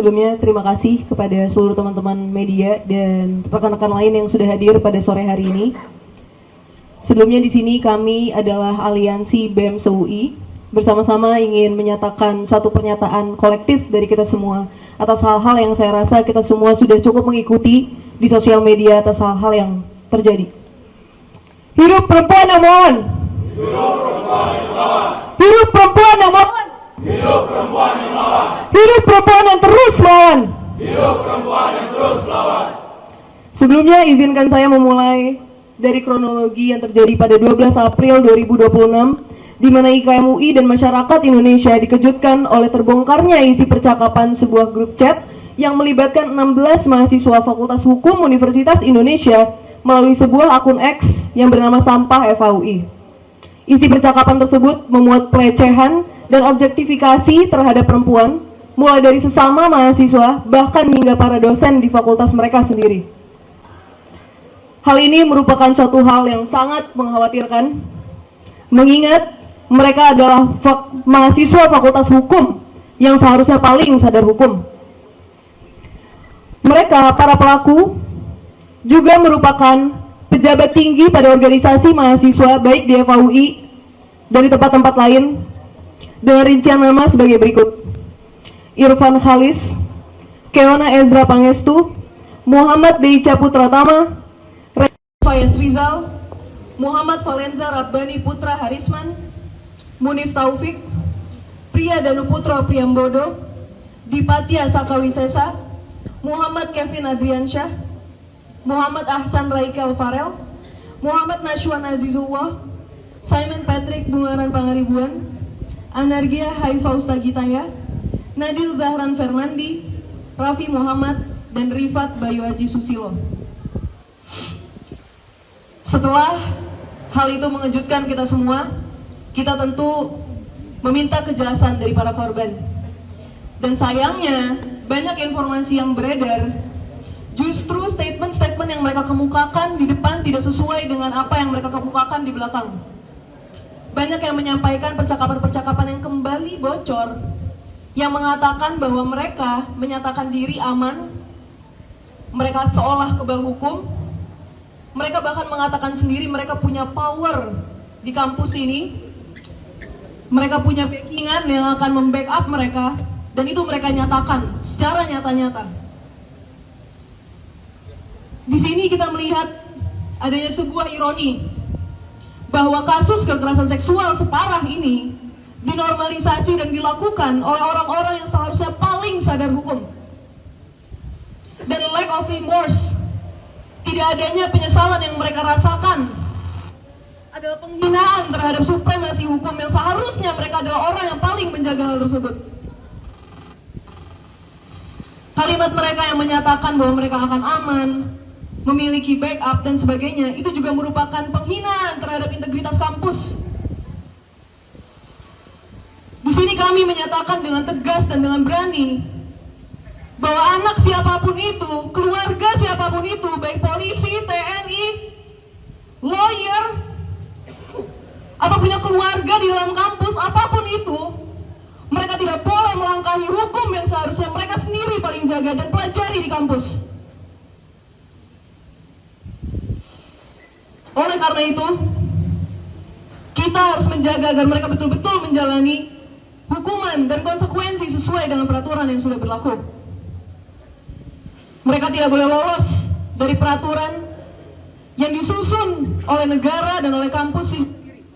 Sebelumnya terima kasih kepada seluruh teman-teman media dan rekan-rekan lain yang sudah hadir pada sore hari ini. Sebelumnya di sini kami adalah Aliansi BEM SEUI, bersama-sama ingin menyatakan satu pernyataan kolektif dari kita semua atas hal-hal yang saya rasa kita semua sudah cukup mengikuti di sosial media atas hal-hal yang terjadi. Hidup perempuan yang melawan! Hidup perempuan yang melawan! Hidup perempuan yang melawan! Hidup perempuan yang melawan! Hidup perempuan yang terus melawan! Hidup perempuan yang terus melawan! Sebelumnya izinkan saya memulai dari kronologi yang terjadi pada 12 April 2026, di mana IKM UI dan masyarakat Indonesia dikejutkan oleh terbongkarnya isi percakapan sebuah grup chat yang melibatkan 16 mahasiswa Fakultas Hukum Universitas Indonesia melalui sebuah akun X yang bernama Sampah FHUI. Isi percakapan tersebut memuat pelecehan dan objektifikasi terhadap perempuan, mulai dari sesama mahasiswa bahkan hingga para dosen di fakultas mereka sendiri. Hal ini merupakan suatu hal yang sangat mengkhawatirkan, mengingat mereka adalah mahasiswa Fakultas Hukum yang seharusnya paling sadar hukum. Mereka, para pelaku, juga merupakan pejabat tinggi pada organisasi mahasiswa baik di FHUI dan di tempat-tempat lain, dengan rincian nama sebagai berikut: Irfan Khalis, Keona Ezra Pangestu, Muhammad Deica Putratama, Fayez Rizal, Muhammad Valenza Rabbani Putra Harisman, Munif Taufik, Priya Danuputra Priambodo, Dipatia Sakawisesa, Muhammad Kevin Adriansyah, Muhammad Ahsan Raikel Farel, Muhammad Nashwan Azizullah, Simon Patrick Bungaran Pangaribuan, Anargia Haifa Ustagitaya, Nadil Zahran Fernandi, Raffi Muhammad, dan Rifat Bayu Aji Susilo. Setelah hal itu mengejutkan kita semua, kita tentu meminta kejelasan dari para korban. Dan sayangnya, banyak informasi yang beredar, justru statement-statement yang mereka kemukakan di depan tidak sesuai dengan apa yang mereka kemukakan di belakang. Banyak yang menyampaikan percakapan-percakapan yang kembali bocor, yang mengatakan bahwa mereka menyatakan diri aman, mereka seolah kebal hukum, mereka bahkan mengatakan sendiri mereka punya power di kampus ini, mereka punya backingan yang akan membackup mereka, dan itu mereka nyatakan secara nyata-nyata. Di sini kita melihat adanya sebuah ironi bahwa kasus kekerasan seksual separah ini dinormalisasi dan dilakukan oleh orang-orang yang seharusnya paling sadar hukum. Dan lack of remorse, tidak adanya penyesalan yang mereka rasakan, adalah penghinaan terhadap supremasi hukum yang seharusnya mereka adalah orang yang paling menjaga hal tersebut. Kalimat mereka yang menyatakan bahwa mereka akan aman, memiliki backup dan sebagainya, itu juga merupakan penghinaan terhadap integritas kampus. Di sini kami menyatakan dengan tegas dan dengan berani bahwa anak siapapun itu, keluarga siapapun itu, baik polisi, TNI, lawyer, atau punya keluarga di dalam kampus, apapun itu, mereka tidak boleh melangkahi hukum yang seharusnya mereka sendiri paling jaga dan pelajari di kampus. Oleh karena itu, kita harus menjaga agar mereka betul-betul menjalani hukuman dan konsekuensi sesuai dengan peraturan yang sudah berlaku. Mereka tidak boleh lolos dari peraturan yang disusun oleh negara dan oleh kampus sendiri,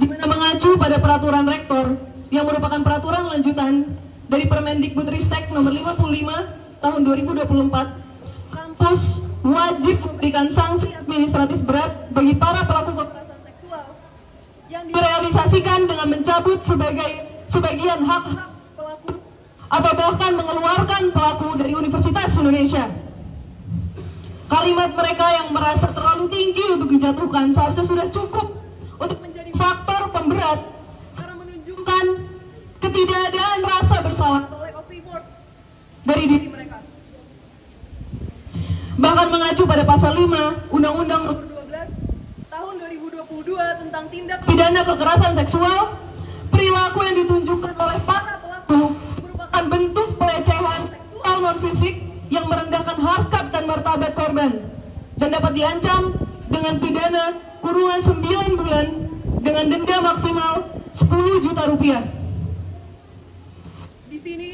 di mana mengacu pada peraturan rektor yang merupakan peraturan lanjutan dari Permendikbudristek nomor 55 tahun 2024. Kampus wajib memberikan sanksi administratif berat bagi para pelaku kekerasan seksual yang direalisasikan dengan mencabut sebagian hak-hak pelaku atau bahkan mengeluarkan pelaku dari Universitas Indonesia. Kalimat mereka yang merasa terlalu tinggi untuk dijatuhkan seharusnya sudah cukup untuk menjadi faktor pemberat karena menunjukkan ketidakadaan rasa bersalah atau lack of remorse dari diri mereka. Bahkan mengacu pada pasal 5 Undang-Undang Nomor 12 Tahun 2022 tentang tindak pidana kekerasan seksual, perilaku yang ditunjukkan oleh para pelaku merupakan bentuk pelecehan kekerasan fisik yang merendahkan harkat dan martabat korban dan dapat diancam dengan pidana kurungan 9 bulan dengan denda maksimal 10 juta rupiah. Di sini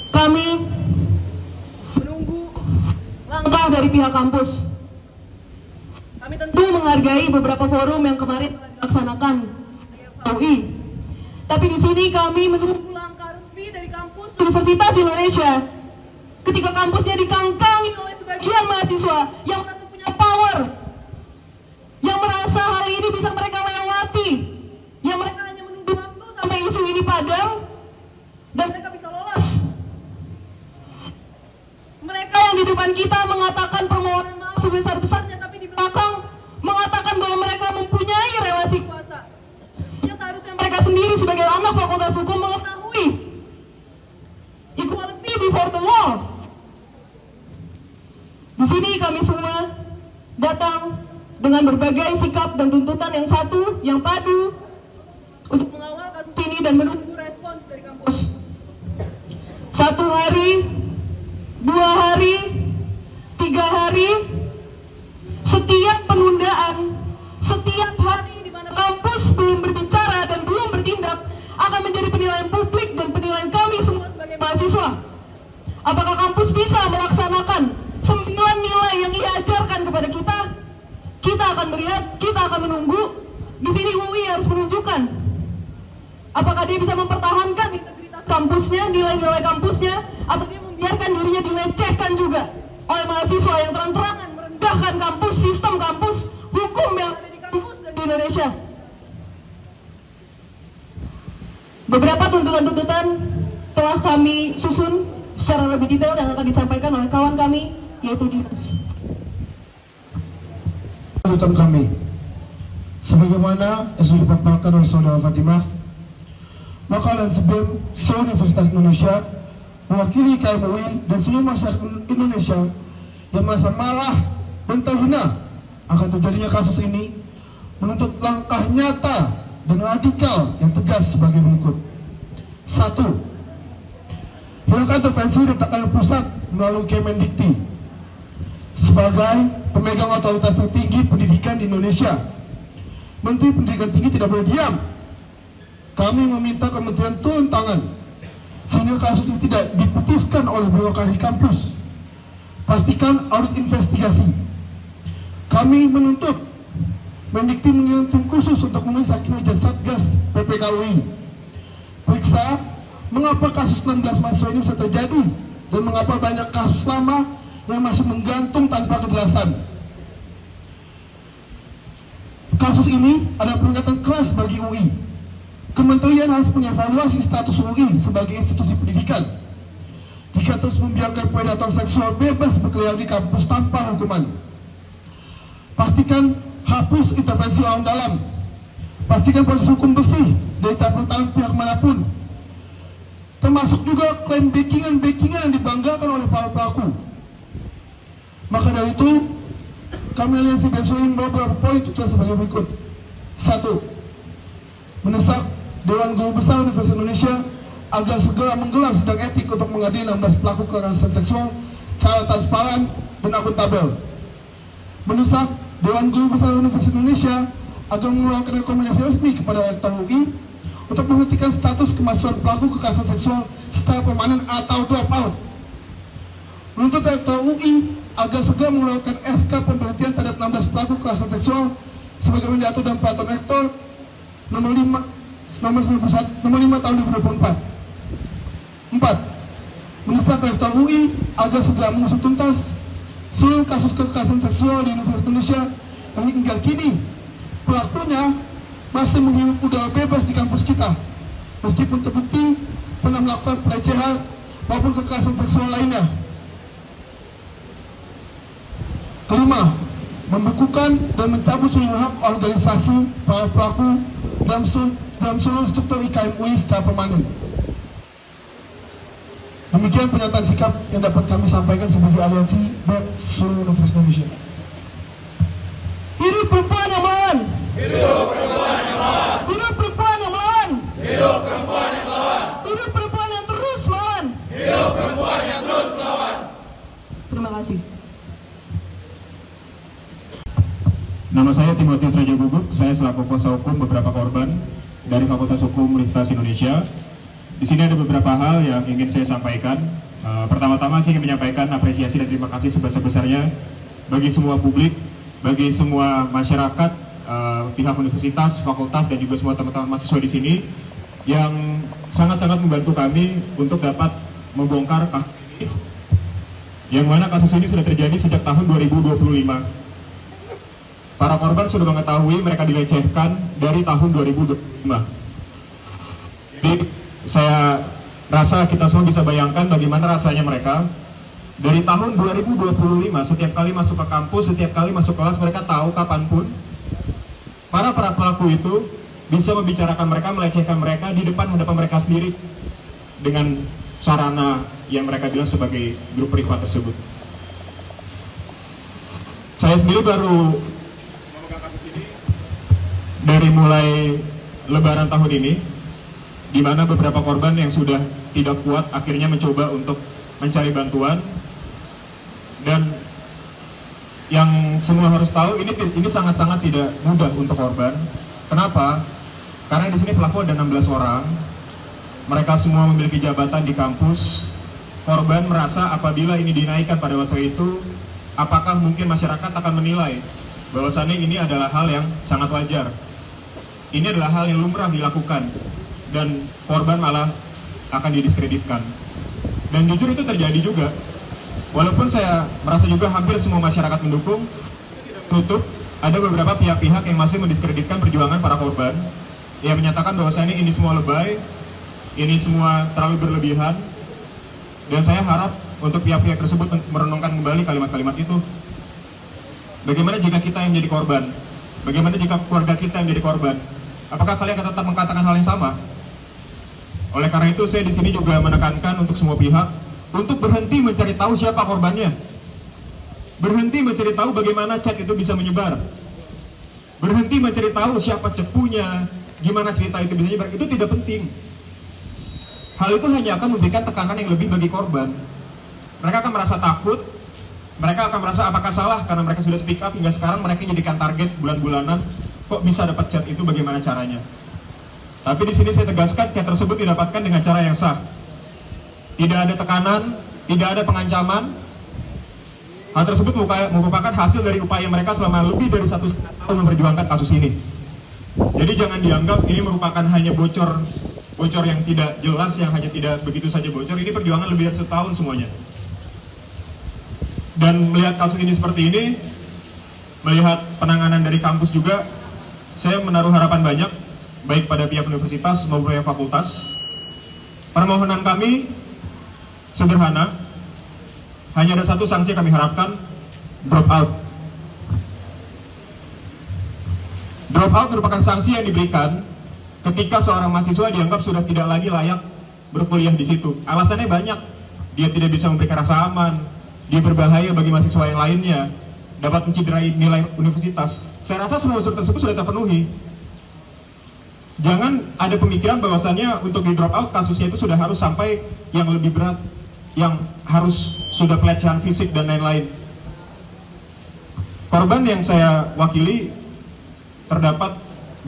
kami menunggu langkah dari pihak kampus. Kami tentu menghargai beberapa forum yang kemarin telah dilaksanakan di UI. Tapi di sini kami menunggu langkah resmi dari kampus Universitas Indonesia ketika kampusnya dikangkangi oleh sebagian mahasiswa yang merasa punya power, yang merasa hal ini bisa mereka lewati, yang mereka hanya menunggu waktu sampai isu ini padam dan mereka bisa lolos. Mereka yang di depan kita mengatakan permohonan maaf sebesar-besarnya, tapi di belakang mengatakan bahwa mereka mempunyai relasi kuasa. Yang seharusnya mereka sendiri sebagai anak fakultas hukum mengetahui equality before the law. Di sini kami semua datang dengan berbagai sikap dan tuntutan yang satu, yang padu untuk mengawal kasus ini dan menunggu respons dari kampus. 1 hari, 2 hari, 3 hari, setiap penundaan, setiap hari di mana kampus belum berbicara dan belum bertindak akan menjadi penilaian publik dan penilaian kami semua sebagai mahasiswa. Apakah kampus bisa melaksanakan 9 nilai yang diajarkan kepada kita? Kita akan melihat, kita akan menunggu. Di sini UI harus menunjukkan apakah dia bisa mempertahankan integritas kampusnya, nilai-nilai kampusnya, atau dia membiarkan dirinya dilecehkan juga oleh mahasiswa yang terang-terangan merendahkan kampus, sistem kampus, hukum yang ada di kampus dan di Indonesia. Beberapa tuntutan-tuntutan telah kami susun secara lebih detail yang akan disampaikan oleh kawan kami, yaitu Dimas. Tuntutan kami, sebagaimana yang sudah dipaparkan oleh Saudara Fatimah, maka Lansbem se-Universitas Indonesia mewakili KMUI dan seluruh masyarakat Indonesia yang merasa marah dan terhina akan terjadinya kasus ini, menuntut langkah nyata dan radikal yang tegas sebagai berikut. 1. Hilangkan intervensi dan tekanan pusat melalui Kemendikti sebagai pemegang otoritas tertinggi pendidikan di Indonesia. Menteri Pendidikan Tinggi tidak boleh diam. Kami meminta kementerian turun tangan sehingga kasus ini tidak diputuskan oleh birokrasi kampus. Pastikan audit investigasi. Kami menuntut Mendikti mengirim tim khusus untuk memeriksa kinerja Satgas PPKUI. Periksa mengapa kasus 16 mahasiswa ini bisa terjadi dan mengapa banyak kasus lama yang masih menggantung tanpa kejelasan. Kasus ini adalah peringatan keras bagi UI. Kementerian harus mengevaluasi status UI sebagai institusi pendidikan. Jika terus membiarkan predator seksual bebas berkeliaran di kampus tanpa hukuman. Pastikan hapus intervensi orang dalam. Pastikan proses hukum bersih dari campur tangan pihak manapun. Termasuk juga klaim backingan yang dibanggakan oleh para pelaku. Maka dari itu, kami aliansi BEM SUI membawa beberapa poin tuntutan sebagai berikut. 1. Mendesak Dewan Guru Besar Universitas Indonesia agar segera menggelar sidang etik untuk mengadili 16 pelaku kekerasan seksual secara transparan dan akuntabel. Mendesak Dewan Guru Besar Universitas Indonesia agar mengeluarkan rekomendasi resmi kepada Rektor UI untuk menghentikan status kemahasiswaan pelaku kekerasan seksual secara permanen atau drop out. Menuntut Rektor UI agar segera mengeluarkan SK pemberhentian terhadap 16 pelaku kekerasan seksual sebagaimana diatur dalam peraturan Rektor nomor 5 tahun 2024. 4. Mendesak Rektor UI agar segera mengusut tuntas seluruh kasus kekerasan seksual di Universitas Indonesia yang hingga kini pelakunya masih menghirup udara bebas di kampus kita, meskipun terbukti pernah melakukan pelecehan maupun kekerasan seksual lainnya. Kelima, membekukan dan mencabut seluruh hak organisasi para pelaku dalam seluruh struktur IKM UI secara permanen. Demikian pernyataan sikap yang dapat kami sampaikan sebagai aliansi BEM seluruh Universitas Indonesia. Hidup perempuan yang melawan! Hidup perempuan yang melawan! Hidup perempuan yang melawan! Hidup perempuan yang melawan! Hidup perempuan yang terus melawan! Nama saya Timotius Raja Guguk, saya selaku kuasa hukum beberapa korban dari Fakultas Hukum Universitas Indonesia. Di sini ada beberapa hal yang ingin saya sampaikan. Pertama-tama saya ingin menyampaikan apresiasi dan terima kasih sebesar-besarnya bagi semua publik, bagi semua masyarakat, pihak universitas, fakultas, dan juga semua teman-teman mahasiswa di sini yang sangat-sangat membantu kami untuk dapat membongkar kasus ini, yang mana kasus ini sudah terjadi sejak tahun 2025. Para korban sudah mengetahui mereka dilecehkan dari tahun 2025. Jadi saya rasa kita semua bisa bayangkan bagaimana rasanya mereka dari tahun 2025 setiap kali masuk ke kampus, setiap kali masuk kelas mereka tahu kapanpun para pelaku itu bisa membicarakan mereka, melecehkan mereka di depan hadapan mereka sendiri dengan sarana yang mereka bilang sebagai grup privat tersebut. Saya sendiri baru memegang kasus ini dari mulai Lebaran tahun ini, di mana beberapa korban yang sudah tidak kuat akhirnya mencoba untuk mencari bantuan. Dan yang semua harus tahu, ini sangat-sangat tidak mudah untuk korban. Kenapa? Karena di sini pelaku ada 16 orang. Mereka semua memiliki jabatan di kampus. Korban merasa apabila ini dinaikkan pada waktu itu, apakah mungkin masyarakat akan menilai bahwasannya ini adalah hal yang sangat wajar. Ini adalah hal yang lumrah dilakukan, dan korban malah akan didiskreditkan. Dan jujur itu terjadi juga. Walaupun saya merasa juga hampir semua masyarakat mendukung, tutup ada beberapa pihak-pihak yang masih mendiskreditkan perjuangan para korban, yang menyatakan bahwasannya ini semua lebay, ini semua terlalu berlebihan. Dan saya harap untuk pihak-pihak tersebut merenungkan kembali kalimat-kalimat itu. Bagaimana jika kita yang menjadi korban? Bagaimana jika keluarga kita yang menjadi korban? Apakah kalian akan tetap mengatakan hal yang sama? Oleh karena itu saya di sini juga menekankan untuk semua pihak untuk berhenti mencari tahu siapa korbannya. Berhenti mencari tahu bagaimana chat itu bisa menyebar. Berhenti mencari tahu siapa cepunya, gimana cerita itu bisa menyebar. Itu tidak penting. Hal itu hanya akan memberikan tekanan yang lebih bagi korban. Mereka akan merasa takut. Mereka akan merasa apakah salah karena mereka sudah speak up hingga sekarang mereka jadikan target bulan-bulanan. Kok bisa dapat chat itu, bagaimana caranya? Tapi di sini saya tegaskan chat tersebut didapatkan dengan cara yang sah. Tidak ada tekanan, tidak ada pengancaman. Hal tersebut merupakan hasil dari upaya mereka selama lebih dari 1 tahun memperjuangkan kasus ini. Jadi jangan dianggap ini merupakan hanya bocor yang tidak jelas, yang hanya tidak begitu saja bocor. Ini perjuangan lebih dari 1 tahun semuanya. Dan melihat kasus ini seperti ini, melihat penanganan dari kampus juga, saya menaruh harapan banyak, baik pada pihak universitas maupun pihak fakultas. Permohonan kami sederhana, hanya ada satu sanksi yang kami harapkan, drop out. Drop out merupakan sanksi yang diberikan ketika seorang mahasiswa dianggap sudah tidak lagi layak berkuliah di situ. Alasannya banyak, dia tidak bisa memberikan rasa aman, dia berbahaya bagi mahasiswa yang lainnya, dapat menciderai nilai universitas. Saya rasa semua unsur tersebut sudah terpenuhi. Jangan ada pemikiran bahwasannya untuk di drop out kasusnya itu sudah harus sampai yang lebih berat, yang harus sudah pelecehan fisik dan lain-lain. Korban yang saya wakili terdapat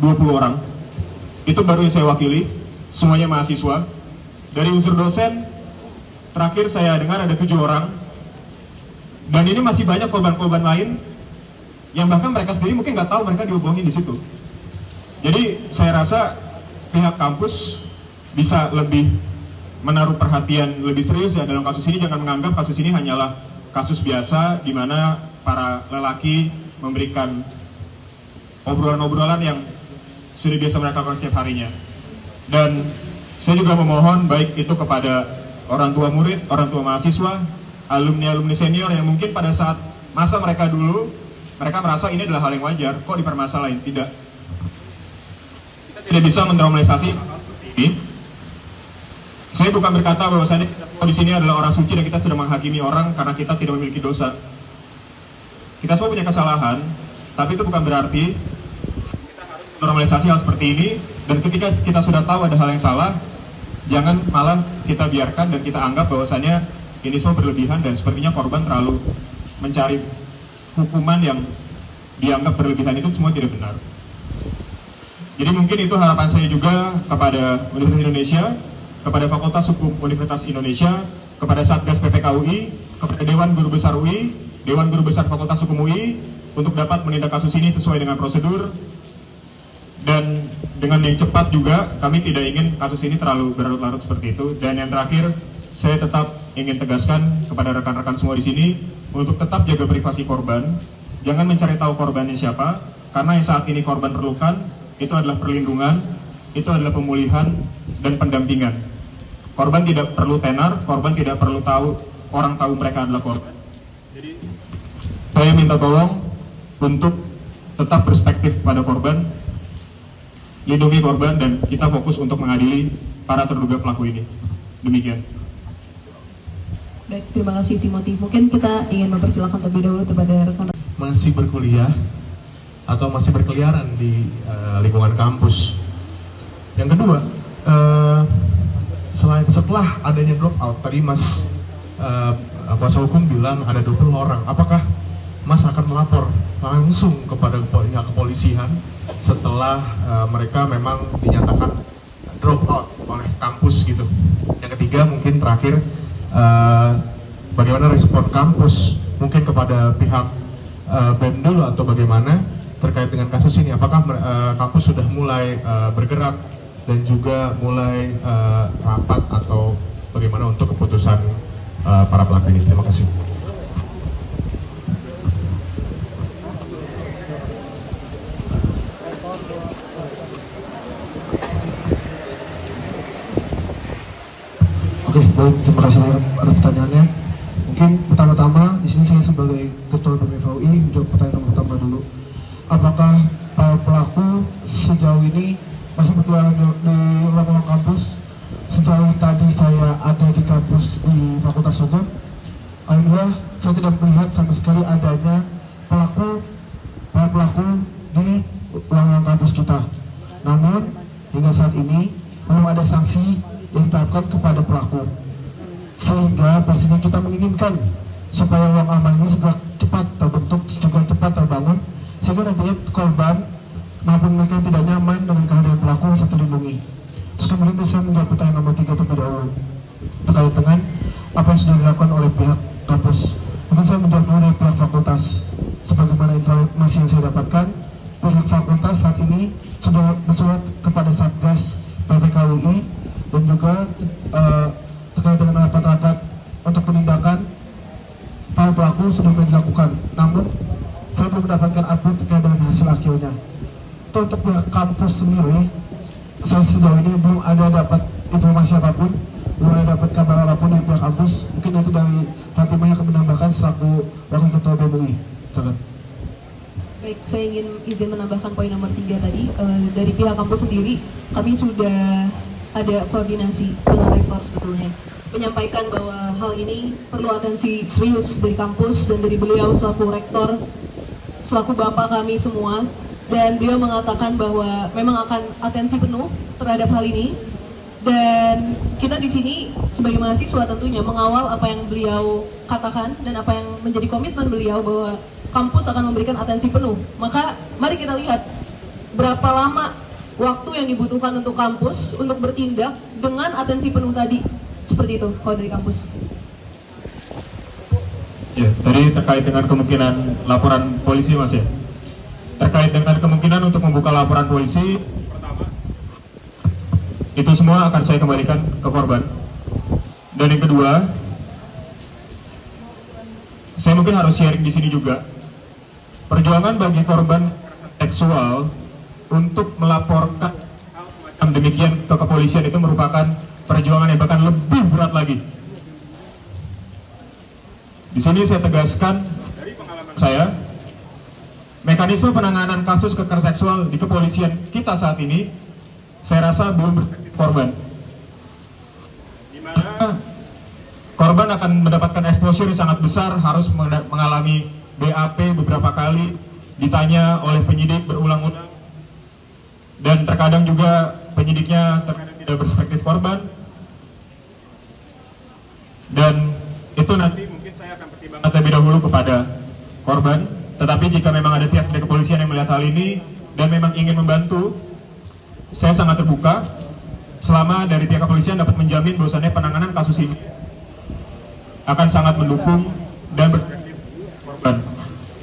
20 orang. Itu baru yang saya wakili, semuanya mahasiswa. Dari unsur dosen, terakhir saya dengar ada 7 orang. Dan ini masih banyak korban-korban lain yang bahkan mereka sendiri mungkin nggak tahu mereka dihubungin di situ. Jadi saya rasa pihak kampus bisa lebih menaruh perhatian lebih serius ya dalam kasus ini. Jangan menganggap kasus ini hanyalah kasus biasa di mana para lelaki memberikan obrolan-obrolan yang sudah biasa mereka lakukan setiap harinya. Dan saya juga memohon baik itu kepada orang tua murid, orang tua mahasiswa, alumni-alumni senior yang mungkin pada saat masa mereka dulu, mereka merasa ini adalah hal yang wajar, kok dipermasalahin? Tidak. Kita tidak bisa mennormalisasi ini. Saya bukan berkata bahwasanya di sini adalah orang suci dan kita sedang menghakimi orang karena kita tidak memiliki dosa. Kita semua punya kesalahan, tapi itu bukan berarti kita harus normalisasi hal seperti ini. Dan ketika kita sudah tahu ada hal yang salah, jangan malah kita biarkan dan kita anggap bahwasanya ini semua berlebihan dan sepertinya korban terlalu mencari hukuman yang dianggap berlebihan itu semua tidak benar. Jadi mungkin itu harapan saya juga kepada Universitas Indonesia, kepada Fakultas Hukum Universitas Indonesia, kepada Satgas PPKUI, kepada Dewan Guru Besar UI, Dewan Guru Besar Fakultas Hukum UI, untuk dapat menindak kasus ini sesuai dengan prosedur, dan dengan yang cepat juga. Kami tidak ingin kasus ini terlalu berlarut-larut seperti itu. Dan yang terakhir, saya tetap ingin tegaskan kepada rekan-rekan semua di sini untuk tetap jaga privasi korban. Jangan mencari tahu korbannya siapa, karena yang saat ini korban perlukan itu adalah perlindungan, itu adalah pemulihan dan pendampingan. Korban tidak perlu tenar, korban tidak perlu tahu, orang tahu mereka adalah korban. Jadi saya minta tolong untuk tetap perspektif pada korban, lindungi korban, dan kita fokus untuk mengadili para terduga pelaku ini. Demikian. Baik, terima kasih Timothy. Mungkin kita ingin mempersilakan terlebih dahulu kepada rekan-rekan. Masih berkuliah atau masih berkeliaran di lingkungan kampus. Yang kedua, setelah adanya drop out, tadi Mas kuasa hukum bilang ada 20 orang. Apakah Mas akan melapor langsung kepada pihak kepolisian setelah mereka memang dinyatakan drop out oleh kampus gitu? Yang ketiga, mungkin terakhir, bagaimana respon kampus mungkin kepada pihak BEM dulu atau bagaimana terkait dengan kasus ini? Apakah kampus sudah mulai bergerak dan juga mulai rapat atau bagaimana untuk keputusan para pelaku ini? Terima kasih. Oke, baik, terima kasih banyak atas pertanyaannya. Mungkin pertama-tama di sini saya sebagai Ketua BMFUI menjawab pertanyaan yang pertama dulu. Apakah para pelaku sejauh ini masih berkeliaran di ruang kampus? Sejauh tadi saya ada di kampus di Fakultas Hukum, alhamdulillah saya tidak melihat sama sekali adanya para pelaku di ruang kampus kita. Namun hingga saat ini belum ada sanksi yang ditetapkan kepada pelaku, sehingga pastinya kita menginginkan supaya ruang aman ini segera cepat terbentuk, segera cepat terbangun, sehingga nantinya korban maupun mereka yang tidak nyaman dengan kehadiran pelaku bisa terlindungi. Terus kemudian saya menjawab pertanyaan nomor 3 terlebih dahulu terkait dengan apa yang sudah dilakukan oleh pihak kampus. Mungkin saya menjawab dulu dari pihak fakultas. Sebagaimana informasi yang saya dapatkan, pihak fakultas saat ini sudah bersurat kepada Satgas PPKUI dan juga terkait dengan rapat-rapat untuk penindakan para pelaku sudah dilakukan. Namun saya belum mendapatkan update terkait dengan hasil akhirnya. Itu untuk pihak kampus sendiri, saya sejauh ini belum ada dapat informasi apapun, belum ada dapat kabar apapun dari pihak kampus. Mungkin nanti dari Fatimah yang akan menambahkan selaku wakil ketua BMUI. Silakan. Baik, saya ingin izin menambahkan poin nomor 3 tadi. Dari pihak kampus sendiri, kami sudah ada koordinasi dengan rektor sebetulnya, menyampaikan bahwa hal ini perlu atensi serius dari kampus dan dari beliau selaku rektor, selaku bapak kami semua, dan beliau mengatakan bahwa memang akan atensi penuh terhadap hal ini, dan kita di sini sebagai mahasiswa tentunya mengawal apa yang beliau katakan dan apa yang menjadi komitmen beliau bahwa kampus akan memberikan atensi penuh. Maka mari kita lihat berapa lama waktu yang dibutuhkan untuk kampus untuk bertindak dengan atensi penuh tadi. Seperti itu kalau dari kampus. Ya, tadi terkait dengan kemungkinan laporan polisi, Mas, ya. Terkait dengan kemungkinan untuk membuka laporan polisi, pertama, itu semua akan saya kembalikan ke korban. Dan yang kedua, saya mungkin harus sharing di sini juga. Perjuangan bagi korban seksual untuk melaporkan demikian ke kepolisian itu merupakan perjuangan yang bahkan lebih berat lagi. Di sini saya tegaskan dari pengalaman saya, mekanisme penanganan kasus kekerasan seksual di kepolisian kita saat ini, saya rasa belum korban. Di mana korban akan mendapatkan exposure yang sangat besar, harus mengalami BAP beberapa kali, ditanya oleh penyidik berulang-ulang, dan terkadang juga penyidiknya tidak berspektif korban. Dan itu nanti mungkin saya akan pertimbangkan terlebih dahulu kepada korban Tetapi jika memang ada pihak dari kepolisian yang melihat hal ini dan memang ingin membantu, saya sangat terbuka selama dari pihak kepolisian dapat menjamin bahwasannya penanganan kasus ini akan sangat mendukung dan berkorban.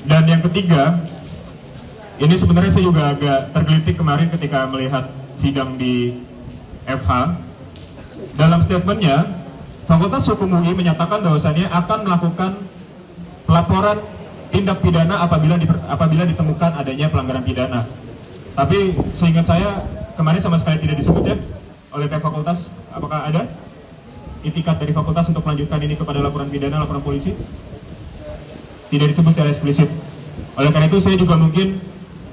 Dan yang ketiga, ini sebenarnya saya juga agak tergelitik kemarin ketika melihat sidang di FH. Dalam statementnya, Fakultas Hukum UI menyatakan bahwasannya akan melakukan pelaporan tindak pidana apabila ditemukan adanya pelanggaran pidana. Tapi seingat saya kemarin sama sekali tidak disebut ya oleh pihak fakultas. Apakah ada itikat dari fakultas untuk melanjutkan ini kepada laporan pidana, laporan polisi? Tidak disebut secara eksplisit. Oleh karena itu saya juga mungkin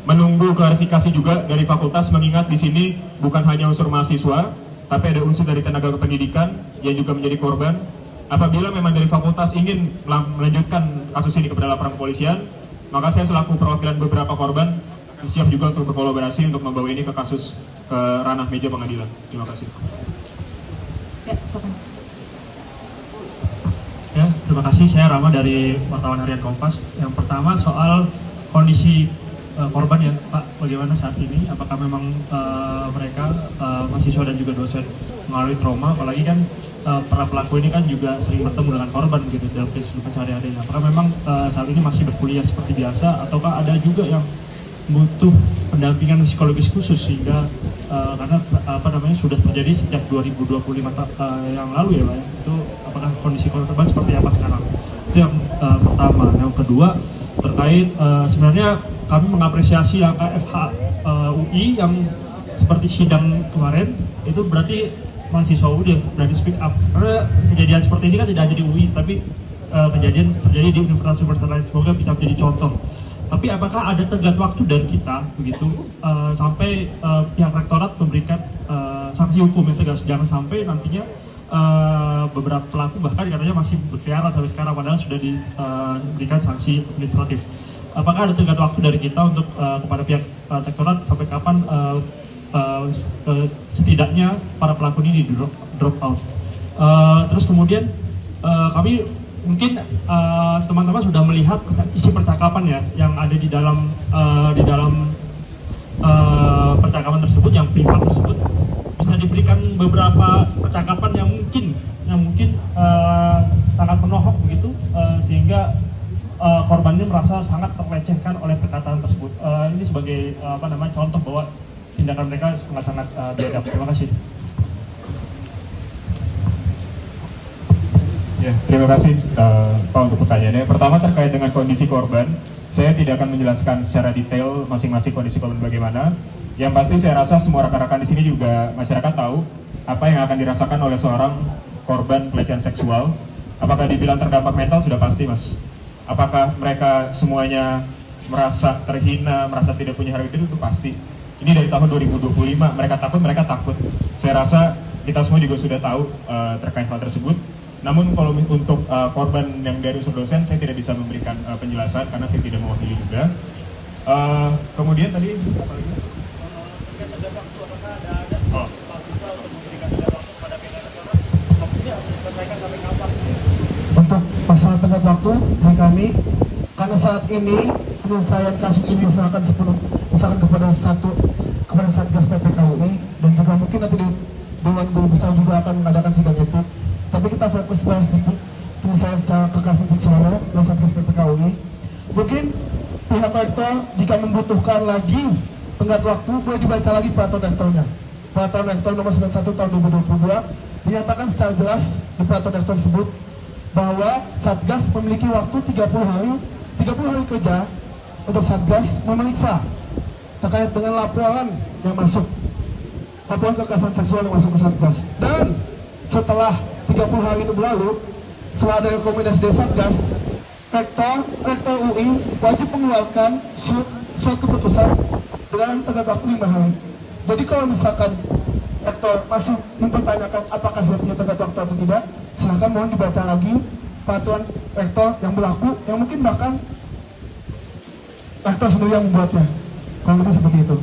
menunggu klarifikasi juga dari fakultas, mengingat di sini bukan hanya unsur mahasiswa, tapi ada unsur dari tenaga kependidikan yang juga menjadi korban. Apabila memang dari fakultas ingin melanjutkan kasus ini kepada laporan kepolisian, maka saya selaku perwakilan beberapa korban siap juga untuk berkolaborasi untuk membawa ini ke kasus ke ranah meja pengadilan. Terima kasih. Ya, silakan. Ya, terima kasih. Saya Rama dari Wartawan Harian Kompas. Yang pertama soal kondisi korban ya Pak, bagaimana saat ini? Apakah memang mereka mahasiswa dan juga dosen mengalami trauma? Apalagi kan para pelaku ini kan juga sering bertemu dengan korban gitu dalam kehidupan sehari-hari. Apakah memang saat ini masih berkuliah seperti biasa, ataukah ada juga yang butuh pendampingan psikologis khusus sehingga karena sudah terjadi sejak 2025 yang lalu ya Pak ya? Itu apakah kondisi korban seperti apa sekarang? Itu yang pertama. Yang kedua terkait sebenarnya kami mengapresiasi langkah FH UI yang seperti sidang kemarin, itu berarti mahasiswa UI berani speak up, karena kejadian seperti ini kan tidak hanya di UI tapi kejadian terjadi di universitas lain. Semoga bisa menjadi contoh. Tapi apakah ada tenggat waktu dari kita begitu sampai pihak rektorat memberikan sanksi hukum yang tegas, jangan sampai nantinya beberapa pelaku bahkan katanya masih berkeliaran sampai sekarang padahal sudah diberikan sanksi administratif. Apakah ada tenggat waktu dari kita untuk kepada pihak rektorat sampai kapan setidaknya para pelaku ini di drop out? Terus kemudian kami mungkin teman-teman sudah melihat isi percakapan ya yang ada di dalam percakapan tersebut, yang privat tersebut. Bisa diberikan beberapa percakapan yang mungkin sangat menohok begitu sehingga korban ini merasa sangat terlecehkan oleh perkataan tersebut. Ini sebagai contoh bahwa tindakan mereka sangat biadab. Terima kasih. Ya, terima kasih Pak untuk pertanyaannya. Pertama terkait dengan kondisi korban, saya tidak akan menjelaskan secara detail masing-masing kondisi korban bagaimana. Yang pasti saya rasa semua rekan-rekan di sini juga masyarakat tahu apa yang akan dirasakan oleh seorang korban pelecehan seksual. Apakah dibilang terdampak mental sudah pasti, Mas. Apakah mereka semuanya merasa terhina, merasa tidak punya harga diri, itu pasti. Ini dari tahun 2025, mereka takut. Saya rasa kita semua juga sudah tahu terkait hal tersebut. Namun kalau untuk korban yang dari unsur dosen, saya tidak bisa memberikan penjelasan karena saya tidak mewakili juga. Kemudian tadi apa lagi? Untuk masalah tenggat waktu dari kami, karena saat ini penyelesaian kasus ini diserahkan kepada Satgas PPKUI, dan juga mungkin nanti Dewan Guru Besar juga akan mengadakan sidang etik. Tapi kita fokus bahas di penyelesaian secara kekerasan seksual oleh Satgas PPKUI. Mungkin pihak rektor jika membutuhkan lagi tenggat waktu, boleh dibaca lagi peraturan rektornya. Peraturan rektor nomor 91 tahun 2022 dinyatakan secara jelas di peraturan rektor tersebut bahwa Satgas memiliki waktu 30 hari kerja untuk Satgas memeriksa terkait dengan laporan yang masuk, laporan kekerasan seksual yang masuk ke Satgas. Dan setelah 30 hari itu berlalu, setelah ada rekomendasi dari Satgas, rektor UI wajib mengeluarkan surat keputusan dengan tenggat waktu 5 hari. Jadi kalau misalkan rektor masih mempertanyakan apakah saya punya tenggat waktu atau tidak, silahkan mohon dibaca lagi peraturan rektor yang berlaku, yang mungkin bahkan rektor sendiri yang membuatnya. Kalau lebih seperti itu.